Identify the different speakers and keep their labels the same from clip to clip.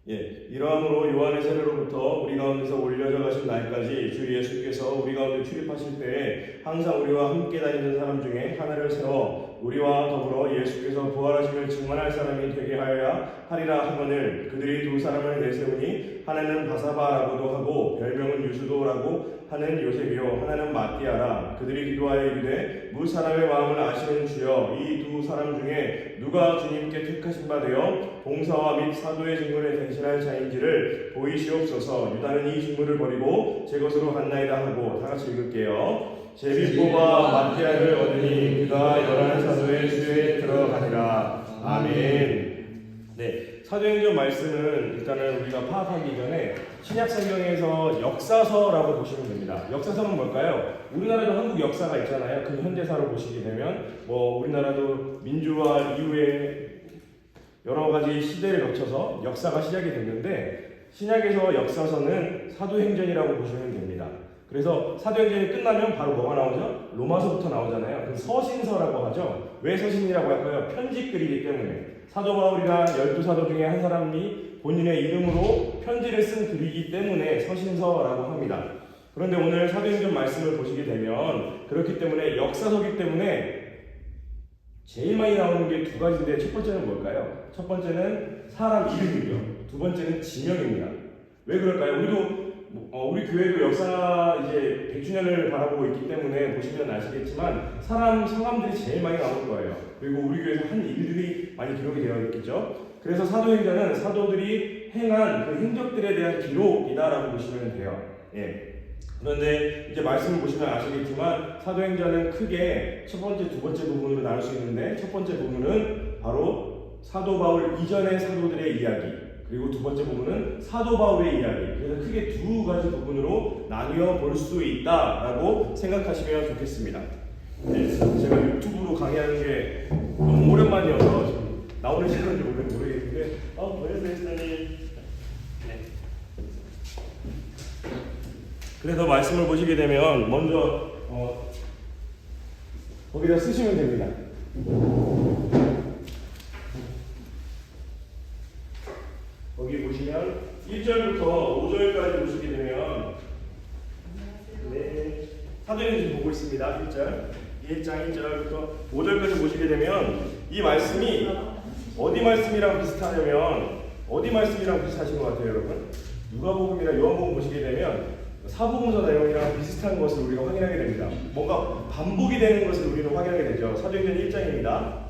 Speaker 1: 예, 이러함으로 요한의 세례로부터 우리 가운데서 올려져 가신 날까지 주 예수께서 우리 가운데 출입하실 때에 항상 우리와 함께 다니는 사람 중에 하나를 세워 우리와 더불어 예수께서 부활하심을 증언할 사람이 되게 하여야 하리라 하거늘 그들이 두 사람을 내세우니 하나는 바사바라고도 하고 별명은 유수도라고 하는 요셉이요 하나는 마띠아라. 그들이 기도하여 이르되 무 사람의 마음을 아시는 주여 이 두 사람 중에 누가 주님께 택하신 바 되어 봉사와 및 사도의 직분에 대신할 자인지를 보이시옵소서. 유다는 이 직무를 버리고 제 것으로 갔나이다 하고 다 같이 읽을게요. 제비포가 마띠아를 얻으니 그가 열한 사도의 수에 들어가니라. 아멘. 네, 사도행전 말씀은 일단은 우리가 파악하기 전에 신약 성경에서 역사서라고 보시면 됩니다. 역사서는 뭘까요? 우리나라도 한국 역사가 있잖아요. 그 현대사로 보시게 되면 우리나라도 민주화 이후에 여러 가지 시대를 거쳐서 역사가 시작이 됐는데 신약에서 역사서는 사도행전이라고 보시면 됩니다. 그래서 사도행전이 끝나면 바로 뭐가 나오죠? 로마서부터 나오잖아요. 그 서신서라고 하죠. 왜 서신이라고 할까요? 편지글이기 때문에. 사도 바울이나 12사도 중에 한 사람이 본인의 이름으로 편지를 쓴 글이기 때문에 서신서라고 합니다. 그런데 오늘 사도행전 말씀을 보시게 되면 그렇기 때문에 역사서기 때문에 제일 많이 나오는 게 두 가지인데 첫 번째는 뭘까요? 첫 번째는 사람 이름이고요. 두 번째는 지명입니다. 왜 그럴까요? 우리 교회도 역사 이제 100주년을 바라보고 있기 때문에 보시면 아시겠지만 사람 성함들이 제일 많이 나올 거예요. 그리고 우리 교회에서 한 일들이 많이 기록이 되어 있겠죠. 그래서 사도행전은 사도들이 행한 그 행적들에 대한 기록이다라고 보시면 돼요. 예. 그런데 이제 말씀을 보시면 아시겠지만 사도행전은 크게 첫 번째, 두 번째 부분으로 나눌 수 있는데 첫 번째 부분은 바로 사도 바울 이전의 사도들의 이야기 그리고 두 번째 부분은 사도 바울의 이야기. 그래서 크게 두 가지 부분으로 나뉘어 볼 수 있다라고 생각하시면 좋겠습니다. 네, 제가 유튜브로 강의하는 게 너무 오랜만이어서 지금 나오는 시간인지 모르겠는데 안녕하세요. 네. 그래서 말씀을 보시게 되면 먼저 거기다 쓰시면 됩니다. 거기 보시면 1절부터 5절까지 보시게 되면 네, 사도행전 보고 있습니다. 1장 1절부터 5절까지 보시게 되면 이 말씀이 어디 말씀이랑 비슷하냐면 어디 말씀이랑 비슷하신 것 같아요, 여러분? 누가복음이나 요한복음 보시게 되면 사복음서 내용이랑 비슷한 것을 우리가 확인하게 됩니다. 뭔가 반복이 되는 것을 우리는 확인하게 되죠. 사도행전 1장입니다.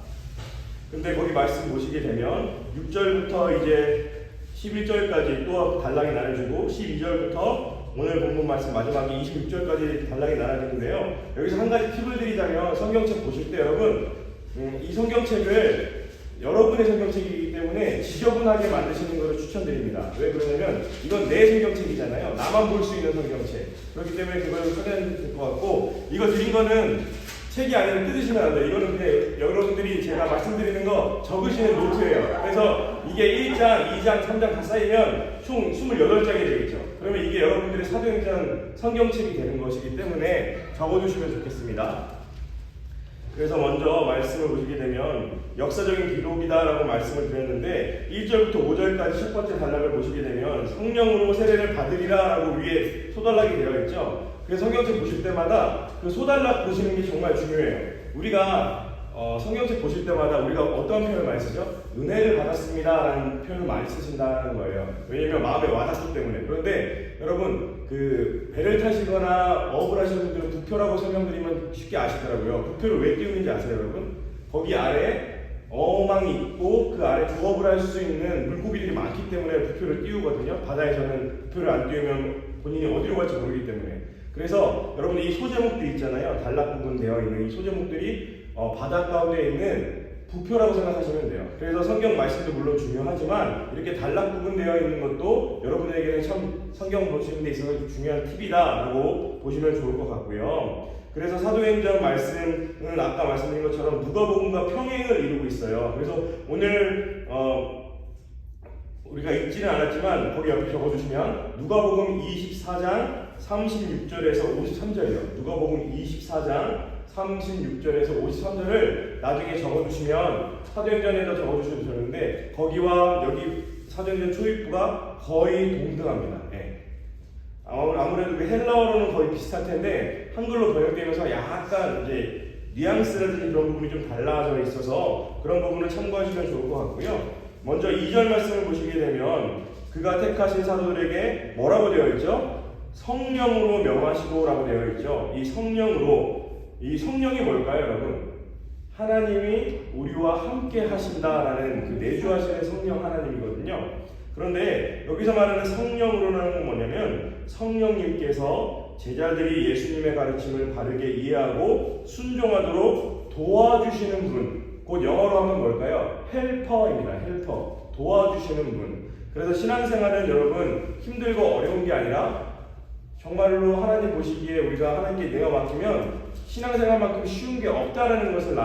Speaker 1: 근데 거기 말씀 보시게 되면 6절부터 이제 11절까지 또 단락이 나눠지고 12절부터 오늘 본문 말씀 마지막에 26절까지 단락이 나눠지는데요. 여기서 한 가지 팁을 드리자면 성경책 보실 때 여러분 이 성경책을 여러분의 성경책이기 때문에 지저분하게 만드시는 것을 추천드립니다. 왜 그러냐면 이건 내 성경책이잖아요. 나만 볼 수 있는 성경책. 그렇기 때문에 그걸 꺼내야 될 것 같고 이거 드린 거는 책이 아니라 뜯으시면 안 돼요. 이거는 그냥 여러분들이 제가 말씀드리는 거 적으시는 노트예요. 그래서 이게 1장, 2장, 3장 다 쌓이면 총 28장이 되겠죠. 그러면 이게 여러분들의 사도행전 성경책이 되는 것이기 때문에 적어주시면 좋겠습니다. 그래서 먼저 말씀을 보시게 되면 역사적인 기록이다라고 말씀을 드렸는데 1절부터 5절까지 첫 번째 단락을 보시게 되면 성령으로 세례를 받으리라라고 위에 소단락이 되어 있죠. 그래서 성경책 보실 때마다 그 소단락 보시는 게 정말 중요해요. 우리가 성경책 보실 때마다 우리가 어떤 표현을 많이 쓰죠? 은혜를 받았습니다라는 표현을 많이 쓰신다는 거예요. 왜냐면 마음에 와닿기 때문에. 그런데 여러분 그 배를 타시거나 어업을 하시는 분들은 부표라고 설명드리면 쉽게 아시더라고요. 부표를 왜 띄우는지 아세요, 여러분? 거기 아래 어망이 있고 그 아래 부업을 할 수 있는 물고기들이 많기 때문에 부표를 띄우거든요. 바다에서는 부표를 안 띄우면 본인이 어디로 갈지 모르기 때문에. 그래서 여러분 이 소제목들 있잖아요. 단락 부분 되어 있는 이 소제목들이 바다 가운데 있는 부표라고 생각하시면 돼요. 그래서 성경 말씀도 물론 중요하지만 이렇게 단락 부분 되어 있는 것도 여러분에게는 참 성경 보시는 데 있어서 중요한 팁이다라고 보시면 좋을 것 같고요. 그래서 사도행전 말씀은 아까 말씀드린 것처럼 누가복음과 평행을 이루고 있어요. 그래서 오늘 우리가 읽지는 않았지만 거기 옆에 적어주시면 누가복음 24장 36절에서 53절이요. 누가복음 24장 36절에서 53절을 나중에 적어두시면 사도행전에다 적어주셔도 되는데 거기와 여기 사도행전 초입부가 거의 동등합니다. 예. 아무래도 그 헬라어로는 거의 비슷할 텐데 한글로 번역되면서 약간 이제 뉘앙스라든지 그런 부분이 좀 달라져 있어서 그런 부분을 참고하시면 좋을 것 같고요. 먼저 2절 말씀을 보시게 되면 그가 택하신 사도들에게 뭐라고 되어 있죠? 성령으로 명하시고 라고 되어 있죠. 이 성령이 뭘까요, 여러분? 하나님이 우리와 함께 하신다라는 그 내주하시는 성령 하나님이거든요. 그런데 여기서 말하는 성령으로라는 건 뭐냐면 성령님께서 제자들이 예수님의 가르침을 바르게 이해하고 순종하도록 도와주시는 분, 곧 영어로 하면 뭘까요? 헬퍼입니다. 헬퍼, 도와주시는 분. 그래서 신앙생활은 여러분 힘들고 어려운 게 아니라 정말로 하나님 보시기에 우리가 하나님께 내가 맡기면 신앙생활만큼 쉬운 게 없다라는 것을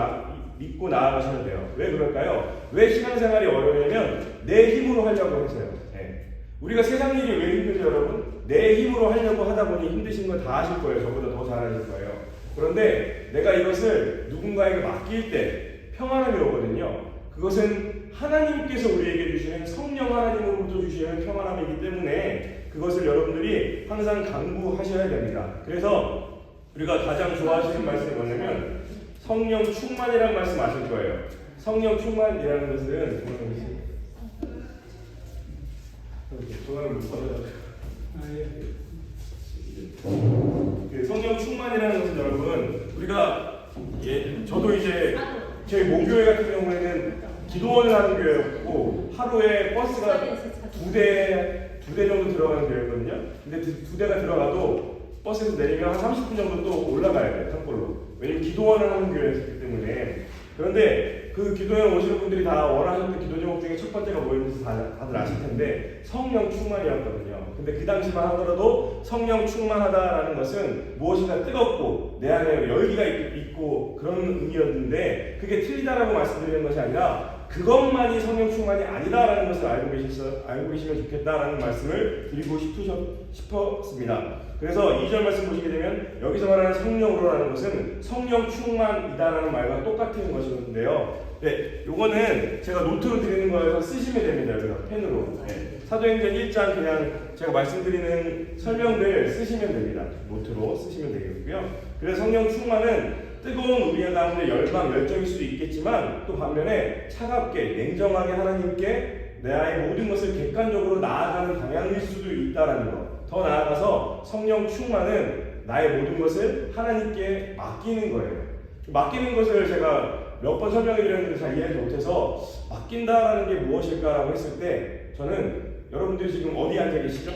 Speaker 1: 믿고 나아가셔야 돼요. 왜 그럴까요? 왜 신앙생활이 어려우냐면 내 힘으로 하려고 해서요. 네. 우리가 세상 일이 왜 힘들죠, 여러분? 내 힘으로 하려고 하다 보니 힘드신 거 다 아실 거예요. 저보다 더 잘하실 거예요. 그런데 내가 이것을 누군가에게 맡길 때 평안함이 오거든요. 그것은 하나님께서 우리에게 주시는 성령 하나님으로부터 주시는 평안함이기 때문에 그것을 여러분들이 항상 강구하셔야 됩니다. 그래서 우리가 가장 좋아하시는 말씀이 뭐냐면 성령 충만이라는 말씀 아실 거예요. 성령 충만이라는 것은 전화를 못 받아요. 성령 충만이라는 것은 여러분 우리가 저도 이제 저희 모교회 같은 경우에는 기도원을 하는 교회였고 하루에 버스가 두 대 정도 들어가는 교회였거든요. 근데 두 대가 들어가도 버스에서 내리면 한 30분 정도 또 올라가야 돼요. 산골로. 왜냐면 기도원을 하는 교회였기 때문에. 그런데 그 기도원 오시는 분들이 다 원하셨던 기도 제목 중에 첫 번째가 뭐였는지 다들 아실 텐데 성령 충만이었거든요. 근데 그 당시만 하더라도 성령 충만하다라는 것은 무엇인가 뜨겁고 내 안에 열기가 있고 그런 의미였는데 그게 틀리다라고 말씀드리는 것이 아니라 그것만이 성령 충만이 아니다라는 것을 알고 계시면 좋겠다라는 말씀을 드리고 싶었습니다. 그래서 2절 말씀 보시게 되면 여기서 말하는 성령으로라는 것은 성령 충만이다라는 말과 똑같은 것인데요. 네, 요거는 제가 노트로 드리는 거여서 쓰시면 됩니다. 여기서 펜으로. 네. 사도행전 1장 그냥 제가 말씀드리는 설명들 쓰시면 됩니다. 노트로 쓰시면 되겠고요. 그래서 성령 충만은 뜨거운 우리 가운데 열정일 수도 있겠지만 또 반면에 차갑게 냉정하게 하나님께 나의 모든 것을 객관적으로 나아가는 방향일 수도 있다라는 것. 더 나아가서 성령 충만은 나의 모든 것을 하나님께 맡기는 거예요. 맡기는 것을 제가 몇 번 설명해 드렸는데 잘 이해하지 못해서 맡긴다라는 게 무엇일까라고 했을 때 저는 여러분들이 지금 어디 앉아 계시죠?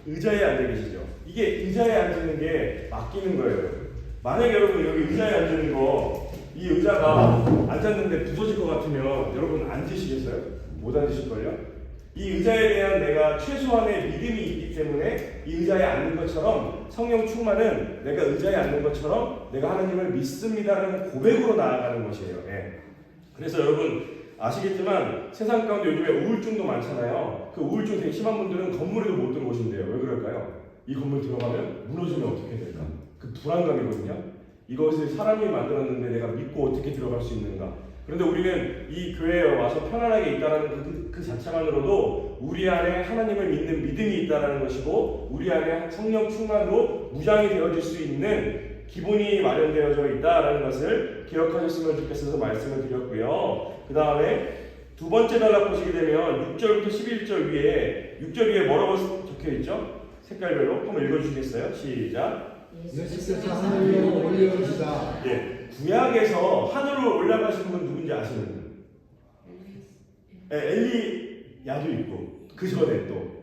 Speaker 1: 의자에 앉아 계시죠? 이게 의자에 앉는 게 맡기는 거예요. 만약에 여러분 여기 의자에 앉는 거, 이 의자가 앉았는데 부서질 것 같으면 여러분 앉으시겠어요? 못 앉으실걸요? 이 의자에 대한 내가 최소한의 믿음이 있기 때문에 이 의자에 앉는 것처럼 성령 충만은 내가 의자에 앉는 것처럼 내가 하나님을 믿습니다라는 고백으로 나아가는 것이에요. 예. 그래서 여러분 아시겠지만 세상 가운데 요즘에 우울증도 많잖아요. 그 우울증 되게 심한 분들은 건물에도 못 들어오신대요. 왜 그럴까요? 이 건물 들어가면 무너지면 어떻게 될까? 그 불안감이거든요. 이것을 사람이 만들었는데 내가 믿고 어떻게 들어갈 수 있는가? 그런데 우리는 이 교회에 와서 편안하게 있다는 그 자체만으로도 우리 안에 하나님을 믿는 믿음이 있다는 것이고 우리 안에 성령 충만으로 무장이 되어질 수 있는 기본이 마련되어져 있다는 것을 기억하셨으면 좋겠어서 말씀을 드렸고요. 그 다음에 두 번째 단락 보시게 되면 6절부터 11절 위에 6절 위에 뭐라고 적혀 있죠? 색깔별로 한번 읽어주시겠어요? 시작.
Speaker 2: 예수께서 하늘로 올려오시다.
Speaker 1: 예, 구약에서 하늘로 올라가신 분 누군지 아시는 분? 엘리야도 있고 그 전에 또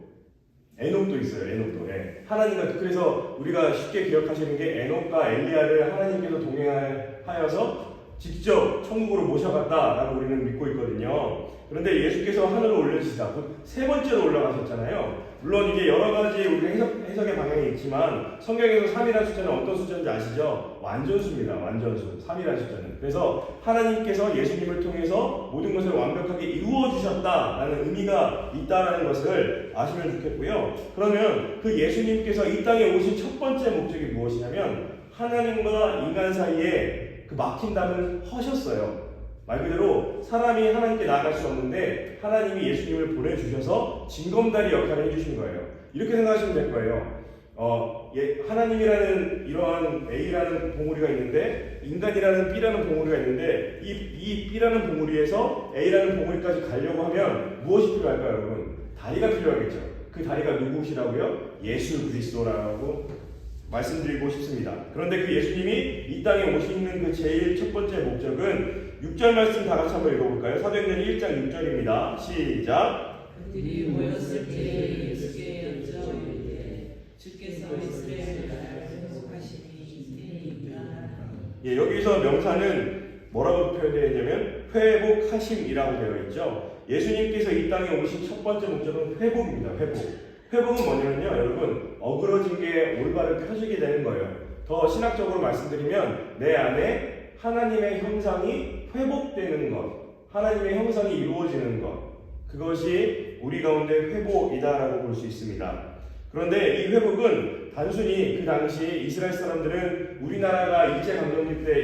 Speaker 1: 에녹도 있어요. 에녹도. 예. 하나님과 그래서 우리가 쉽게 기억하시는 게 에녹과 엘리야를 하나님께서 동행하여서 직접 천국으로 모셔갔다라고 우리는 믿고 있거든요. 그런데 예수께서 하늘로 올려주시다. 세 번째로 올라가셨잖아요. 물론 이게 여러 가지 우리 해석의 방향이 있지만 성경에서 3이라는 숫자는 어떤 숫자인지 아시죠? 완전수입니다. 완전수. 3이라는 숫자는. 그래서 하나님께서 예수님을 통해서 모든 것을 완벽하게 이루어 주셨다라는 의미가 있다라는 것을 아시면 좋겠고요. 그러면 그 예수님께서 이 땅에 오신 첫 번째 목적이 무엇이냐면 하나님과 인간 사이에 그 막힌다는 허셨어요. 말 그대로 사람이 하나님께 나아갈 수 없는데 하나님이 예수님을 보내주셔서 징검다리 역할을 해주신 거예요. 이렇게 생각하시면 될 거예요. 하나님이라는 이러한 A라는 봉우리가 있는데 인간이라는 B라는 봉우리가 있는데 이 B라는 봉우리에서 A라는 봉우리까지 가려고 하면 무엇이 필요할까요, 여러분? 다리가 필요하겠죠. 그 다리가 누구시라고요? 예수 그리스도라고 말씀드리고 싶습니다. 그런데 그 예수님이 이 땅에 오시는 그 제일 첫 번째 목적은 6절 말씀 다 같이 한번 읽어볼까요? 사도행전 1장 6절입니다. 시작.
Speaker 3: 그들이 모였을 때 예수께 여쭤이르되 주께서 이스라엘 나라를 회복하시니이까.
Speaker 1: 예, 여기서 명사는 뭐라고 표현되어 있냐면 회복하심이라고 되어 있죠. 예수님께서 이 땅에 오신 첫 번째 목적은 회복입니다. 회복은 뭐냐면요, 여러분, 어그러진 게 올바로 펴지게 되는 거예요. 더 신학적으로 말씀드리면 내 안에 하나님의 형상이 회복되는 것, 하나님의 형상이 이루어지는 것, 그것이 우리 가운데 회복이다라고 볼 수 있습니다. 그런데 이 회복은 단순히 그 당시 이스라엘 사람들은 우리나라가 일제강점기 때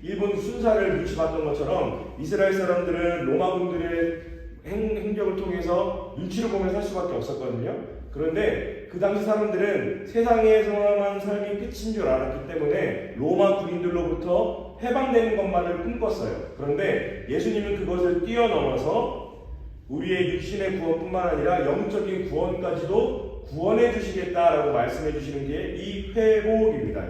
Speaker 1: 일본 순사를 눈치 봤던 것처럼 이스라엘 사람들은 로마군들의 행적을 통해서 눈치를 보며 살 수밖에 없었거든요. 그런데 그 당시 사람들은 세상에서만 삶이 끝인 줄 알았기 때문에 로마 군인들로부터 해방되는 것만을 꿈꿨어요. 그런데 예수님은 그것을 뛰어넘어서 우리의 육신의 구원뿐만 아니라 영적인 구원까지도 구원해 주시겠다라고 말씀해 주시는 게 이 회복입니다,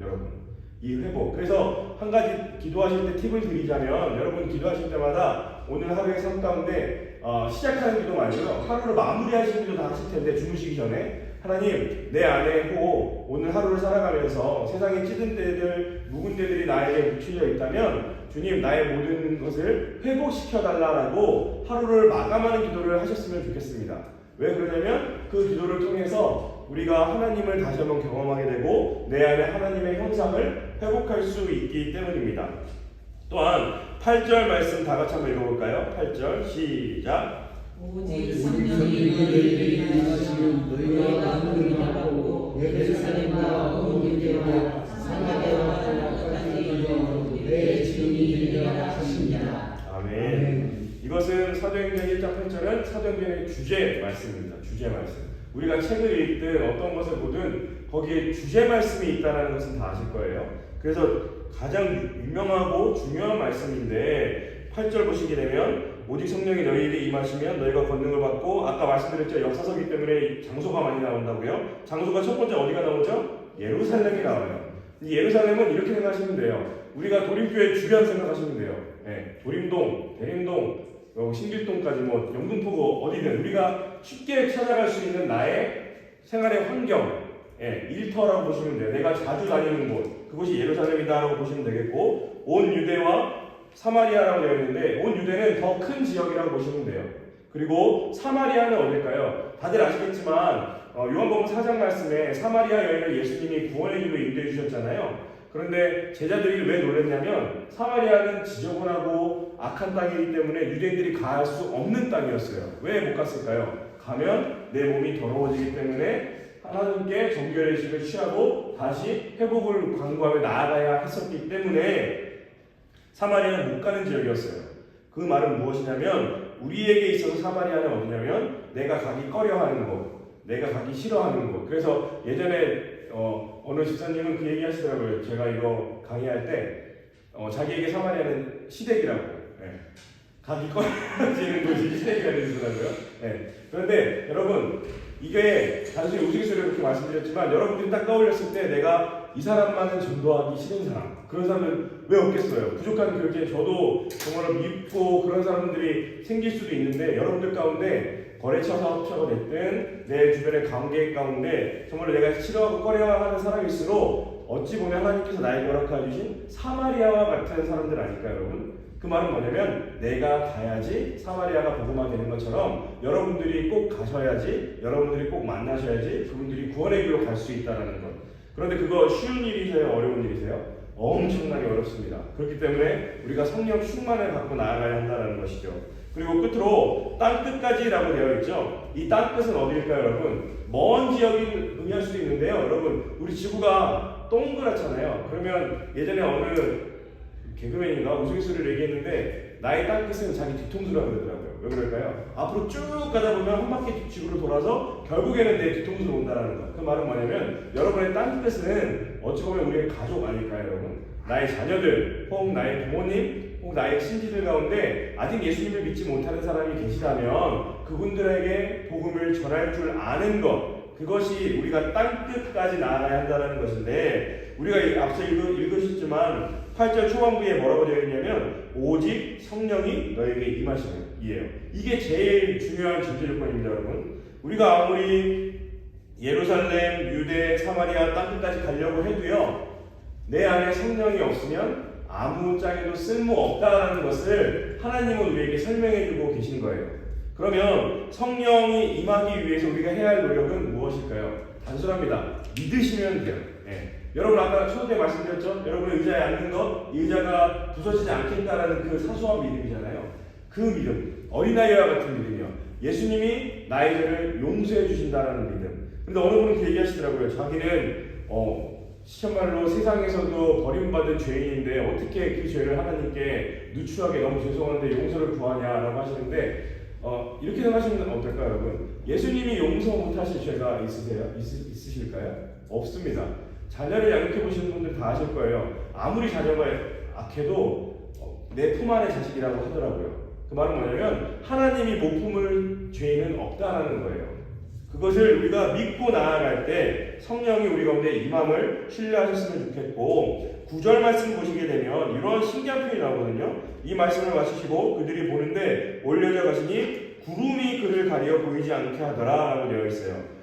Speaker 1: 여러분. 이 회복. 그래서 한 가지 기도하실 때 팁을 드리자면, 여러분 기도하실 때마다 오늘 하루의 삶 가운데 시작하는 기도 말고요, 하루를 마무리하시는 기도 다 하실 텐데, 주무시기 전에 하나님, 내 안에 오늘 하루를 살아가면서 세상의 찌든 때들, 묵은 때들이 나에게 묻히려 있다면 주님, 나의 모든 것을 회복시켜 달라고 하루를 마감하는 기도를 하셨으면 좋겠습니다. 왜 그러냐면 그 기도를 통해서 우리가 하나님을 다시 한번 경험하게 되고 내 안에 하나님의 형상을 회복할 수 있기 때문입니다. 또한 8절 말씀 다 같이 한번 읽어볼까요? 8절 시작.
Speaker 3: 오직 성령이 너희에게 임하시면 너희가 하늘을 바라보고 예루살렘과 온 유대와 사마리아와 땅끝까지 이르러 내 증인이 되리라 하시니라.
Speaker 1: 아멘. 이것은 사도행전 1장 8절은 사도행전의 주제 말씀입니다. 주제 말씀. 우리가 책을 읽든 어떤 것을 보든 거기에 주제 말씀이 있다는 것은 다 아실 거예요. 그래서 가장 유명하고 중요한 말씀인데 8절 보시게 되면 오직 성령이 너희에게 임하시면 너희가 권능을 받고, 아까 말씀드렸죠, 역사서기 때문에 장소가 많이 나온다고요. 장소가 첫 번째 어디가 나오죠? 예루살렘이 나와요. 이 예루살렘은 이렇게 생각하시면 돼요. 우리가 도림교회 주변 생각하시면 돼요. 네, 도림동, 대림동, 신길동까지 영등포구 어디든 우리가 쉽게 찾아갈 수 있는 나의 생활의 환경, 일터라고 보시면 돼요. 내가 자주 다니는 곳, 그곳이 예루살렘이다라고 보시면 되겠고, 온 유대와 사마리아라고 되어 있는데 온 유대는 더 큰 지역이라고 보시면 돼요. 그리고 사마리아는 어딜까요? 다들 아시겠지만 요한복음 4장 말씀에 사마리아 여인을 예수님이 구원의 길로 인도해 주셨잖아요. 그런데 제자들이 왜 놀랐냐면 사마리아는 지저분하고 악한 땅이기 때문에 유대인들이 갈 수 없는 땅이었어요. 왜 못 갔을까요? 가면 내 몸이 더러워지기 때문에 하나님께 정결의 식을 취하고 다시 회복을 강구하며 나아가야 했었기 때문에 사마리아는 못 가는 지역이었어요. 그 말은 무엇이냐면 우리에게 있어서 사마리아는 어디냐면 내가 가기 꺼려하는 곳, 내가 가기 싫어하는 곳. 그래서 예전에 어느 집사님은 그 얘기 하시더라고요. 제가 이거 강의할 때 자기에게 사마리아는 시댁이라고, 가기 꺼려지는 곳이 시댁이라고 그러더라고요. 그런데 여러분, 이게 단순히 우스갯소리로 그렇게 말씀드렸지만 여러분들이 딱 떠올렸을 때 내가 이 사람만은 전도하기 싫은 사람, 그런 사람은 왜 없겠어요? 부족한 교육에 저도 정말 믿고 그런 사람들이 생길 수도 있는데, 여러분들 가운데 거래처 사업처가 됐든 내 주변의 관계 가운데 정말 내가 싫어하고 꺼려하는 사람일수록 어찌 보면 하나님께서 나에게 허락해 주신 사마리아와 같은 사람들 아닐까요, 여러분? 그 말은 뭐냐면 내가 가야지 사마리아가 복음화 되는 것처럼 여러분들이 꼭 가셔야지, 여러분들이 꼭 만나셔야지 그분들이 구원의 길로 갈 수 있다는 것. 그런데 그거 쉬운 일이세요? 어려운 일이세요? 엄청나게 어렵습니다. 그렇기 때문에 우리가 성령 충만을 갖고 나아가야 한다는 것이죠. 그리고 끝으로 땅끝까지라고 되어 있죠. 이 땅끝은 어디일까요, 여러분? 먼 지역을 의미할 수도 있는데요. 여러분, 우리 지구가 동그랗잖아요. 그러면 예전에 어느 개그맨인가 우스갯소리를 얘기했는데 나의 땅끝은 자기 뒤통수라고 그러더라고요. 왜 그럴까요? 앞으로 쭉 가다 보면 한 바퀴 뒤집으로 돌아서 결국에는 내 뒤통수로 온다는 거. 그 말은 뭐냐면 여러분의 땅끝은 어찌 보면 우리의 가족 아닐까요, 여러분? 나의 자녀들, 혹 나의 부모님, 혹 나의 친지들 가운데 아직 예수님을 믿지 못하는 사람이 계시다면 그분들에게 복음을 전할 줄 아는 것, 그것이 우리가 땅끝까지 나아가야 한다는 것인데, 우리가 앞서 읽으셨지만 8절 초반부에 뭐라고 되어 있냐면 오직 성령이 너에게 임하시는이에요. 이게 제일 중요한 전제 조건입니다, 여러분. 우리가 아무리 예루살렘, 유대, 사마리아 땅끝까지 가려고 해도요, 내 안에 성령이 없으면 아무 짝에도 쓸모없다라는 것을 하나님은 우리에게 설명해주고 계신 거예요. 그러면 성령이 임하기 위해서 우리가 해야 할 노력은 무엇일까요? 단순합니다. 믿으시면 돼요. 여러분 아까 초도 때 말씀드렸죠? 여러분 의자에 앉는 것, 의자가 부서지지 않겠다라는 그 사소한 믿음이잖아요. 그 믿음, 어린아이와 같은 믿음이요. 예수님이 나의 죄를 용서해 주신다라는 믿음. 근데 어느 분은 그렇게 얘기하시더라고요. 자기는 시험말로 세상에서도 버림받은 죄인인데 어떻게 그 죄를 하나님께 누추하게 너무 죄송한데 용서를 구하냐라고 하시는데, 이렇게 생각하시면 어떨까요, 여러분? 예수님이 용서 못하실 죄가 있으실까요? 없습니다. 자녀를 양육해 보시는 분들 다 아실 거예요. 아무리 자녀가 악해도 내 품 안의 자식이라고 하더라고요. 그 말은 뭐냐면 하나님이 못 품을 죄인은 없다라는 거예요. 그것을 우리가 믿고 나아갈 때 성령이 우리 가운데 임함을 신뢰하셨으면 좋겠고, 9절 말씀 보시게 되면 이런 신기한 표현이 나오거든요. 이 말씀을 마치시고 그들이 보는데 올려져 가시니 구름이 그를 가리어 보이지 않게 하더라 라고 되어 있어요.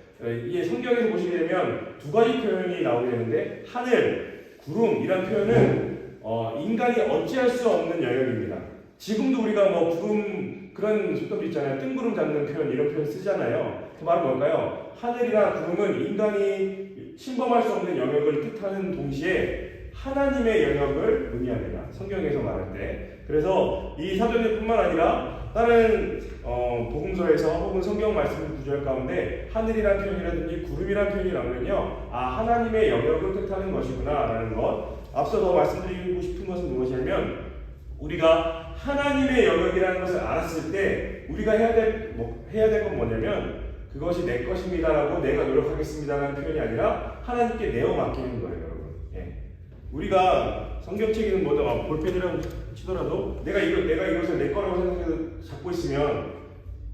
Speaker 1: 이게 성경에서 보시게 되면 두 가지 표현이 나오게 되는데, 하늘, 구름이란 표현은 인간이 어찌할 수 없는 영역입니다. 지금도 우리가 뭐 구름 그런 속담도 있잖아요. 뜬구름 잡는 표현, 이런 표현 쓰잖아요. 그 말은 뭘까요? 하늘이나 구름은 인간이 침범할 수 없는 영역을 뜻하는 동시에 하나님의 영역을 의미합니다. 성경에서 말할 때. 그래서 이 사도행전뿐만 아니라 다른 복음서에서 혹은 성경 말씀 구절 가운데 하늘이란 표현이라든지 구름이란 표현이 나오면요, 하나님의 영역을 뜻하는 것이구나 라는 것. 앞서 더 말씀드리고 싶은 것은 무엇이냐면, 우리가 하나님의 영역이라는 것을 알았을 때 우리가 해야 될 건 뭐냐면, 그것이 내 것입니다라고 내가 노력하겠습니다라는 표현이 아니라 하나님께 내어 맡기는 거예요, 여러분. 우리가 성경책에는 뭐다 볼펜이라고 치더라도 내가 이것을 내 거라고 생각해서 잡고 있으면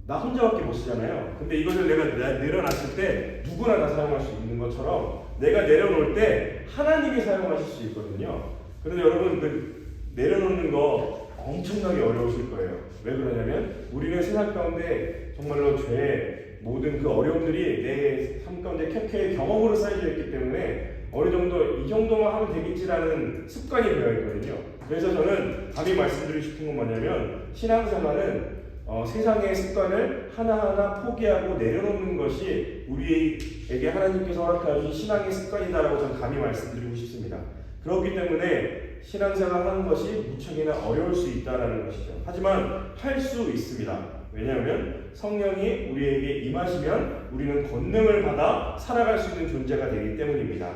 Speaker 1: 나 혼자밖에 못 쓰잖아요. 근데 이것을 내가 내려놨을 때 누구나 다 사용할 수 있는 것처럼 내가 내려놓을 때 하나님이 사용하실 수 있거든요. 그런데 여러분 내려놓는 거 엄청나게 어려우실 거예요. 왜 그러냐면 우리는 세상 가운데 정말로 죄, 모든 그 어려움들이 내 삶 가운데 켜켜의 경험으로 쌓여져 있기 때문에 어느 정도 이 정도만 하면 되겠지라는 습관이 되어 있거든요. 그래서 저는 감히 말씀드리고 싶은 건 뭐냐면, 신앙생활은 세상의 습관을 하나하나 포기하고 내려놓는 것이 우리에게 하나님께서 허락하신 신앙의 습관이다라고 저는 감히 말씀드리고 싶습니다. 그렇기 때문에 신앙생활 하는 것이 무척이나 어려울 수 있다는 것이죠. 하지만 할 수 있습니다. 왜냐하면 성령이 우리에게 임하시면 우리는 권능을 받아 살아갈 수 있는 존재가 되기 때문입니다.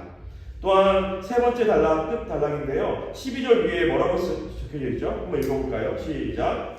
Speaker 1: 또한 세 번째 끝 단락인데요. 12절 위에 뭐라고 적혀져 있죠? 한번 읽어볼까요? 시작.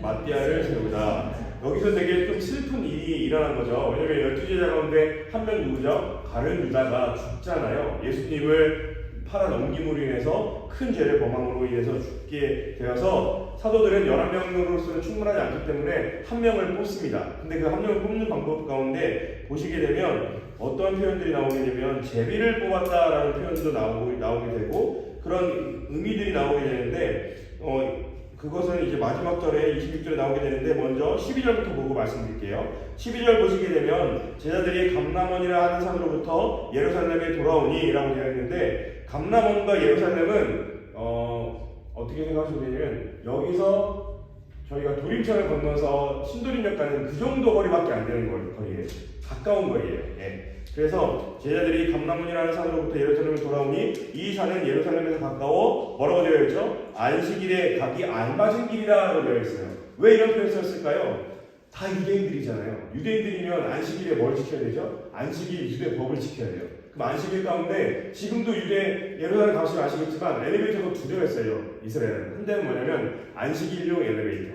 Speaker 1: 마띠아를 세우다. 여기서 되게 좀 슬픈 일이 일어난 거죠. 왜냐하면 12제자 가운데 한 명 누구죠? 가룟 유다가 죽잖아요. 예수님을 팔아 넘김으로 인해서 큰 죄를 범함으로 인해서 죽게 되어서 사도들은 11명으로서는 충분하지 않기 때문에 한 명을 뽑습니다. 근데 그 한 명을 뽑는 방법 가운데 보시게 되면 어떤 표현들이 나오게 되면 제비를 뽑았다라는 표현도 나오게 되고 그런 의미들이 나오게 되는데, 그것은 이제 마지막 절에 26절에 나오게 되는데, 먼저 12절부터 보고 말씀드릴게요. 12절 보시게 되면 제자들이 감람원이라 하는 산으로부터 예루살렘에 돌아오니 라고 되어 있는데, 감람원과 예루살렘은 어떻게 생각하시면 되냐면, 여기서 저희가 도림천을 건너서 신도림역 가는 그 정도 거리밖에 안 되는 거리예요. 가까운 거리예요. 그래서 제자들이 감람원이라는 산으로부터 예루살렘에 돌아오니 이 산은 예루살렘에서 가까워 뭐라고 되어 있죠? 안식일에 가기 알맞은 길이라고 되어 있어요. 왜 이런 표현을 썼을까요? 다 유대인들이잖아요. 유대인들이면 안식일에 뭘 지켜야 되죠? 안식일 유대 법을 지켜야 돼요. 그럼 안식일 가운데 지금도 유대 예루살렘 가시면 아시겠지만 엘리베이터가 두 대가 있어요. 이스라엘은. 한 대는 뭐냐면 안식일용 엘리베이터.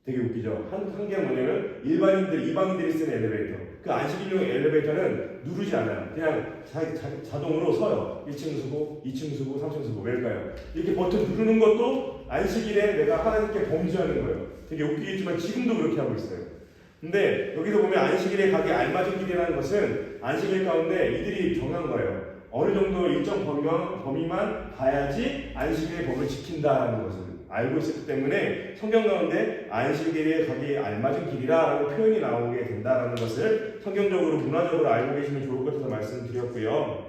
Speaker 1: 되게 웃기죠. 한 개는 뭐냐면 이방인들이 쓰는 엘리베이터. 그 안식일용 엘리베이터는 누르지 않아요. 그냥 자동으로 서요. 1층 수고, 2층 수고, 3층 수고. 왜일까요? 이렇게 버튼 누르는 것도 안식일에 내가 하나님께 범죄하는 거예요. 되게 웃기겠지만 지금도 그렇게 하고 있어요. 근데 여기서 보면 안식일에 가기 알맞은 길이라는 것은 안식일 가운데 이들이 정한 거예요. 어느 정도 일정 범위만 가야지 안식일의 법을 지킨다라는 것을 알고 있었기 때문에 성경 가운데 안식일에 가기 알맞은 길이라라고 표현이 나오게 된다라는 것을 성경적으로 문화적으로 알고 계시면 좋을 것 같아서 말씀드렸고요.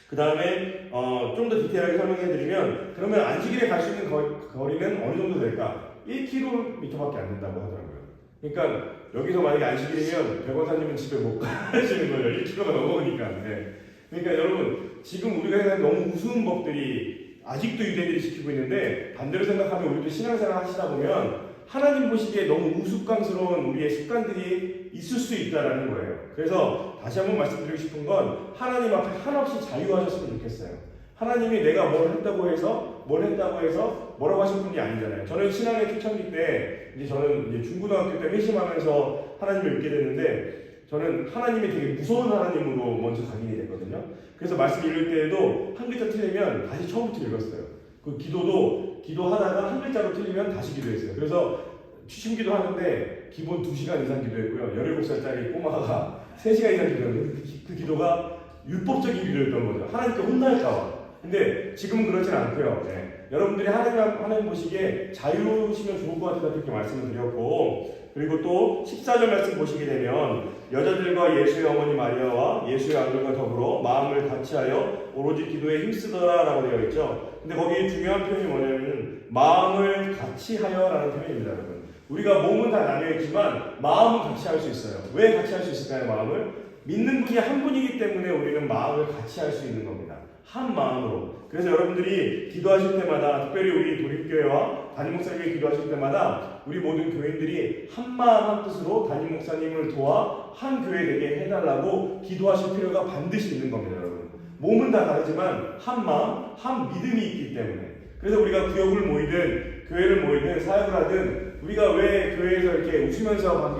Speaker 1: 그 다음에 좀 더 디테일하게 설명해드리면 그러면 안식일에 갈 수 있는 거리는 어느 정도 될까? 1km밖에 안 된다고 하더라고요. 그러니까 여기서 만약에 안식일이면 백원사님은 집에 못 가시는 거예요. 1km가 넘어오니까. 네. 그러니까 여러분 지금 우리가 생각하는 너무 우스운 법들이 아직도 유대인들이 지키고 있는데 반대로 생각하면 우리도 신앙생활 하시다 보면 하나님 보시기에 너무 우스꽝스러운 우리의 습관들이 있을 수 있다는 거예요. 그래서 다시 한번 말씀드리고 싶은 건 하나님 앞에 한없이 자유하셨으면 좋겠어요. 하나님이 내가 뭘 했다고 해서 뭐라고 하신 분이 아니잖아요. 저는 신앙의 초창기 때 저는 중고등학교 때 회심하면서 하나님을 믿게 됐는데 저는 하나님이 되게 무서운 하나님으로 먼저 각인이 됐거든요. 그래서 말씀 읽을 때에도 한 글자 틀리면 다시 처음부터 읽었어요. 그 기도하다가 한 글자로 틀리면 다시 기도했어요. 그래서 취침기도 하는데 기본 2시간 이상 기도했고요. 17살짜리 꼬마가 3시간 이상 기도했는데 그 기도가 율법적인 기도였던 거죠. 하나님께 혼날까봐. 근데 지금은 그렇진 않고요. 네. 여러분들이 하나님 보시기에 자유로우시면 좋을 것 같아서 그렇게 말씀을 드렸고, 그리고 또 14절 말씀 보시게 되면 여자들과 예수의 어머니 마리아와 예수의 아들과 더불어 마음을 같이하여 오로지 기도에 힘쓰더라 라고 되어 있죠. 근데 거기 중요한 표현이 뭐냐면 마음을 같이하여 라는 표현입니다. 여러분, 우리가 몸은 다 나뉘어있지만 마음은 같이 할 수 있어요. 왜 같이 할 수 있을까요? 마음을? 믿는 분이 한 분이기 때문에 우리는 마음을 같이 할 수 있는 겁니다. 한 마음으로. 그래서 여러분들이 기도하실 때마다, 특별히 우리 도립교회와 담임 목사님이 기도하실 때마다 우리 모든 교인들이 한 마음 한 뜻으로 담임 목사님을 도와 한 교회 되게 해달라고 기도하실 필요가 반드시 있는 겁니다. 여러분, 몸은 다 다르지만 한 마음, 한 믿음이 있기 때문에. 그래서 우리가 구역을 모이든 교회를 모이든 사역을 하든 우리가 왜 교회에서 이렇게 웃으면서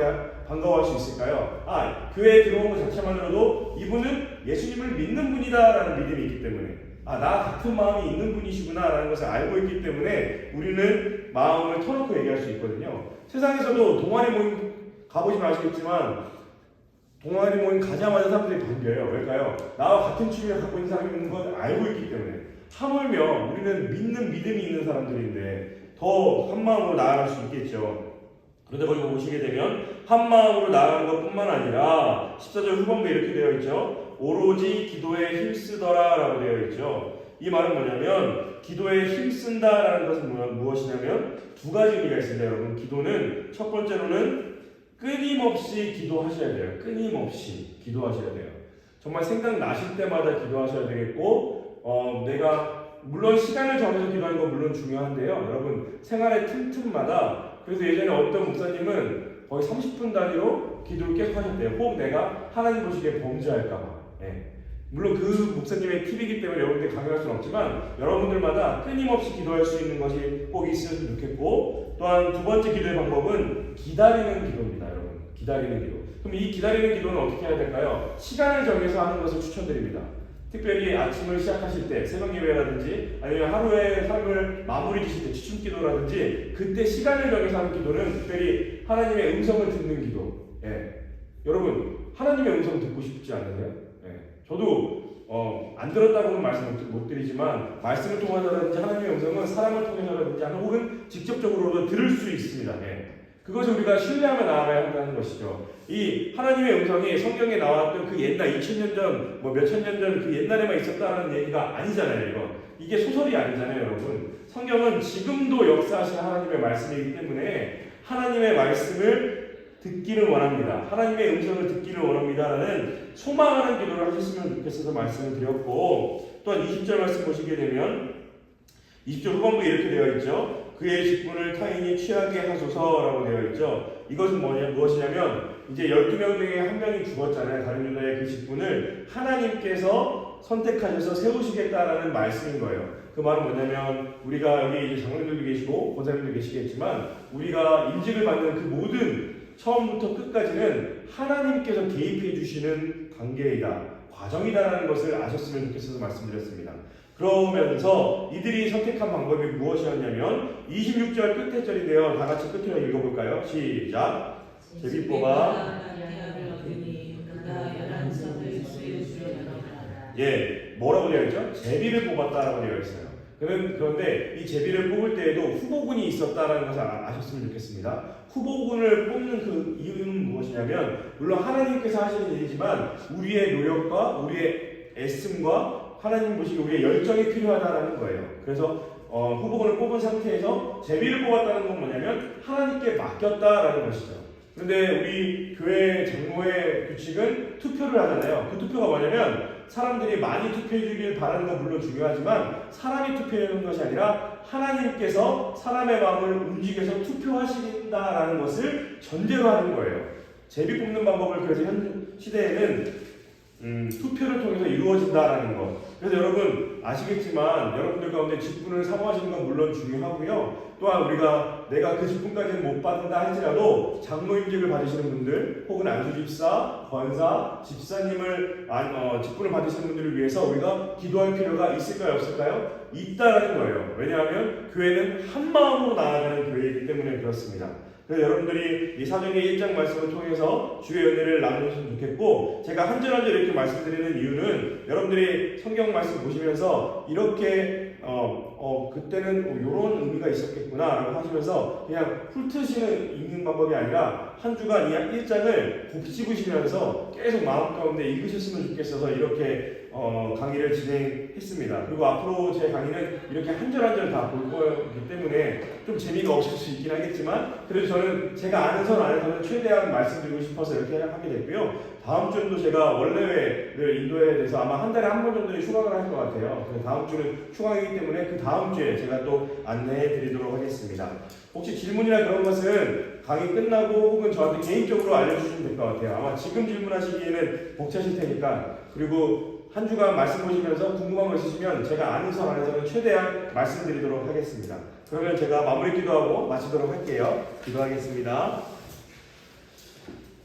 Speaker 1: 반가워할 수 있을까요? 교회에 들어온 것 자체만으로도 이분은 예수님을 믿는 분이다라는 믿음이 있기 때문에, 나 같은 마음이 있는 분이시구나라는 것을 알고 있기 때문에 우리는 마음을 터놓고 얘기할 수 있거든요. 세상에서도 동아리 모임 가보시면 아시겠지만 동아리 모임 가자마자 사람들이 반겨요. 왜일까요? 나와 같은 취미를 갖고 있는 사람이 있는 걸 알고 있기 때문에. 하물며 우리는 믿는 믿음이 있는 사람들인데 더 한 마음으로 나아갈 수 있겠죠. 그런데 거기 보시게 되면 한 마음으로 나아가는 것뿐만 아니라 14절 후반부에 이렇게 되어 있죠. 오로지 기도에 힘쓰더라 라고 되어 있죠. 이 말은 뭐냐면 기도에 힘쓴다라는 것은 무엇이냐면 두 가지 의미가 있습니다. 여러분, 기도는 첫 번째로는 끊임없이 기도하셔야 돼요. 끊임없이 기도하셔야 돼요. 정말 생각나실 때마다 기도하셔야 되겠고, 내가 물론 시간을 정해서 기도하는 건 물론 중요한데요. 여러분, 생활의 틈틈마다, 그래서 예전에 어떤 목사님은 거의 30분 단위로 기도를 계속 하셨대요. 혹 내가 하나님 보시기에 범죄할까봐. 네. 물론 그 목사님의 팁이기 때문에 여러분들이 강요할 수는 없지만 여러분들마다 끊임없이 기도할 수 있는 것이 꼭 있으면 좋겠고, 또한 두 번째 기도의 방법은 기다리는 기도입니다. 여러분, 기다리는 기도. 그럼 이 기다리는 기도는 어떻게 해야 될까요? 시간을 정해서 하는 것을 추천드립니다. 특별히 아침을 시작하실 때 새벽 예배라든지 아니면 하루의 삶을 마무리 지실 때 취침 기도라든지 그때 시간을 정해서 하는 기도는 특별히 하나님의 음성을 듣는 기도. 여러분, 하나님의 음성 듣고 싶지 않으세요? 저도 안 들었다고는 말씀 못 드리지만 말씀을 통해서라든지 하나님의 음성은 사람을 통해서라든지 혹은 직접적으로도 들을 수 있습니다. 그것을 우리가 신뢰하며 나아가야 한다는 것이죠. 이 하나님의 음성이 성경에 나왔던 그 옛날 2000년 전, 몇천 년 전 그 옛날에만 있었다는 얘기가 아니잖아요. 이게 소설이 아니잖아요, 여러분. 성경은 지금도 역사하신 하나님의 말씀이기 때문에 하나님의 말씀을 듣기를 원합니다. 하나님의 음성을 듣기를 원합니다라는 소망하는 기도를 하셨으면 좋겠어서 말씀을 드렸고, 또한 20절 말씀 보시게 되면 20절 후반부에 이렇게 되어 있죠. 그의 직분을 타인이 취하게 하소서라고 되어 있죠. 이것은 무엇이냐면 이제 12명 중에 한 명이 죽었잖아요. 다른 유다의 그 직분을 하나님께서 선택하셔서 세우시겠다라는 말씀인 거예요. 그 말은 뭐냐면 우리가 여기 이제 장로님들도 계시고 권사님들도 계시겠지만 우리가 임직을 받는 그 모든 처음부터 끝까지는 하나님께서 개입해 주시는 관계이다, 과정이다라는 것을 아셨으면 좋겠어서 말씀드렸습니다. 그러면서 이들이 선택한 방법이 무엇이었냐면 26절 끝에 절인데요. 다 같이 끝으로 읽어볼까요? 시작. 제비 뽑아 뭐라고 되어 있죠? 제비를 뽑았다라고 되어 있어요. 그런데 이 제비를 뽑을 때에도 후보군이 있었다라는 것을 아셨으면 좋겠습니다. 후보군을 뽑는 그 이유는 무엇이냐면 물론 하나님께서 하시는 일이지만 우리의 노력과 우리의 애씀과 하나님 보시기 우리의 열정이 필요하다라는 거예요. 그래서 후보군을 뽑은 상태에서 제비를 뽑았다는 건 뭐냐면 하나님께 맡겼다라는 것이죠. 그런데 우리 교회 장로의 규칙은 투표를 하잖아요. 그 투표가 뭐냐면 사람들이 많이 투표해 주길 바라는 건 물론 중요하지만 사람이 투표하는 것이 아니라 하나님께서 사람의 마음을 움직여서 투표하신다라는 것을 전제로 하는 거예요. 제비 뽑는 방법을 그래서 현 시대에는 투표를 통해서 이루어진다라는 것. 그래서 여러분 아시겠지만 여러분들 가운데 직분을 사모하시는 건 물론 중요하고요. 또한 우리가 내가 그 직분까지는 못 받는다 할지라도 장로임직을 받으시는 분들 혹은 안수집사, 권사, 집사님을 직분을 받으시는 분들을 위해서 우리가 기도할 필요가 있을까요? 없을까요? 있다라는 거예요. 왜냐하면 교회는 한 마음으로 나아가는 교회이기 때문에 그렇습니다. 그래서 여러분들이 이 사도행전 1장 말씀을 통해서 주의 은혜를 나누셨으면 좋겠고 제가 한 절 한 절 이렇게 말씀드리는 이유는 여러분들이 성경 말씀 보시면서 이렇게 그때는 이런 의미가 있었겠구나 라고 하시면서 그냥 훑으시는 읽는 방법이 아니라 한 주간 이 1장을 곱씹으시면서 계속 마음 가운데 읽으셨으면 좋겠어서 이렇게 강의를 진행했습니다. 그리고 앞으로 제 강의는 이렇게 한 절 한 절 다 볼 거기 때문에 좀 재미가 없을 수 있긴 하겠지만 그래도 저는 제가 아는 선 안에서는 최대한 말씀드리고 싶어서 이렇게 하게 됐고요. 다음 주는 제가 원래회를 인도에 대해서 아마 한 달에 한 번 정도는 휴강을 할 것 같아요. 그래서 다음 주는 휴강이기 때문에 그 다음 주에 제가 또 안내해 드리도록 하겠습니다. 혹시 질문이나 그런 것은 강의 끝나고 혹은 저한테 개인적으로 알려주시면 될 것 같아요. 아마 지금 질문하시기에는 벅차실 테니까. 그리고 한 주간 말씀 보시면서 궁금한 거 있으시면 제가 아는 선 안에서는 최대한 말씀드리도록 하겠습니다. 그러면 제가 마무리 기도하고 마치도록 할게요. 기도하겠습니다.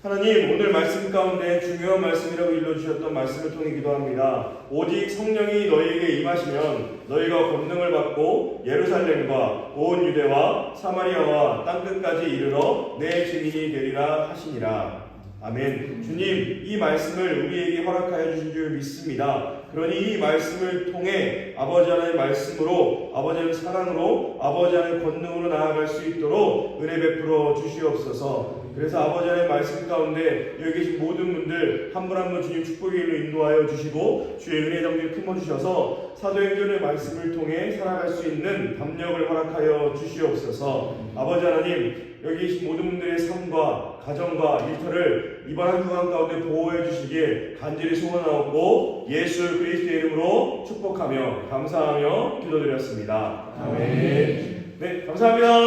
Speaker 1: 하나님, 오늘 말씀 가운데 중요한 말씀이라고 일러주셨던 말씀을 통해 기도합니다. 오직 성령이 너희에게 임하시면 너희가 권능을 받고 예루살렘과 온 유대와 사마리아와 땅끝까지 이르러 내 증인이 되리라 하시니라. 아멘. 주님, 이 말씀을 우리에게 허락하여 주신 줄 믿습니다. 그러니 이 말씀을 통해 아버지 하나님의 말씀으로, 아버지 하나님의 사랑으로, 아버지 하나님의 권능으로 나아갈 수 있도록 은혜 베풀어 주시옵소서. 그래서 아버지 하나님의 말씀 가운데 여기 계신 모든 분들 한 분 한 분 주님 축복의 일로 인도하여 주시고 주의 은혜 정리를 품어주셔서 사도행전의 말씀을 통해 살아갈 수 있는 담력을 허락하여 주시옵소서. 아버지 하나님, 여기 계신 모든 분들의 삶과 가정과 일터를 이번 한 주간 가운데 보호해 주시길 간절히 소원하옵고 예수 그리스도의 이름으로 축복하며 감사하며 기도드렸습니다. 아멘. 네, 감사합니다.